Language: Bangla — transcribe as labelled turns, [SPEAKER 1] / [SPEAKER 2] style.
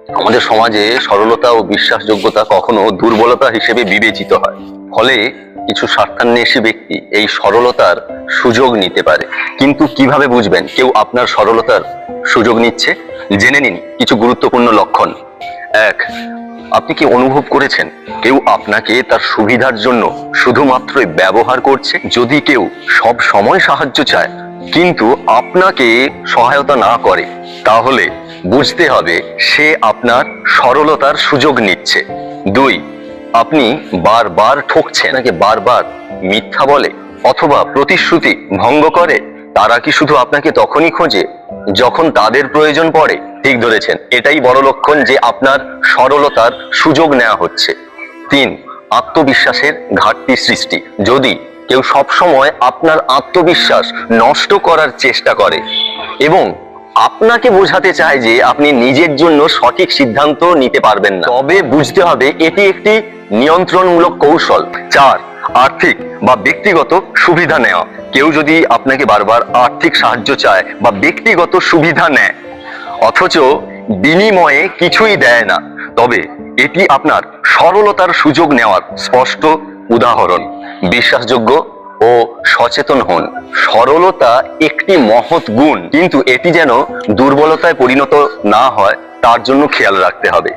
[SPEAKER 1] আমাদের সমাজে সরলতা ও বিশ্বাসযোগ্যতা কখনো দুর্বলতা হিসেবে বিবেচিত হয়। ফলে কিছু স্বার্থান্বেষী ব্যক্তি এই সরলতার সুযোগ নিতে পারে। কিন্তু কিভাবে বুঝবেন কেউ আপনার সরলতার সুযোগ নিচ্ছে? জেনে নিন কিছু গুরুত্বপূর্ণ লক্ষণ। 1, আপনি কি অনুভব করেছেন কেউ আপনাকে তার সুবিধার জন্য শুধুমাত্রই ব্যবহার করছে? যদি কেউ সব সময় সাহায্য চায় কিন্তু আপনাকে সহায়তা না করে, তাহলে বুঝতে হবে সে আপনার সরলতার সুযোগ নিচ্ছে। 2, আপনি বারবার ঠকছেন, নাকি বারবার মিথ্যা বলে অথবা প্রতিশ্রুতি ভঙ্গ করে। তারা কি শুধু আপনাকে তখনই খোঁজে যখন তাদের প্রয়োজন পড়ে? ঠিক ধরেছেন, এটাই বড় লক্ষণ যে আপনার সরলতার সুযোগ নেওয়া হচ্ছে। 3, আত্মবিশ্বাসের ঘাটতি সৃষ্টি। যদি কেউ সবসময় আপনার আত্মবিশ্বাস নষ্ট করার চেষ্টা করে এবং আপনাকে বোঝাতে চায় যে আপনি নিজের জন্য সঠিক সিদ্ধান্ত নিতে পারবেন না, তবে বুঝতে হবে এটি একটি নিয়ন্ত্রণমূলক কৌশল। 4, আর্থিক বা ব্যক্তিগত সুবিধা নেওয়া। কেউ যদি আপনাকে বারবার আর্থিক সাহায্য চায় বা ব্যক্তিগত সুবিধা নেয় অথচ বিনিময়ে কিছুই দেয় না, তবে এটি আপনার সরলতার সুযোগ নেওয়ার স্পষ্ট উদাহরণ। বিশ্বাসযোগ্য ও সচেতন হন। সরলতা একটি মহৎ গুণ, কিন্তু এটি যেন দুর্বলতায় পরিণত না হয় তার জন্য খেয়াল রাখতে হবে।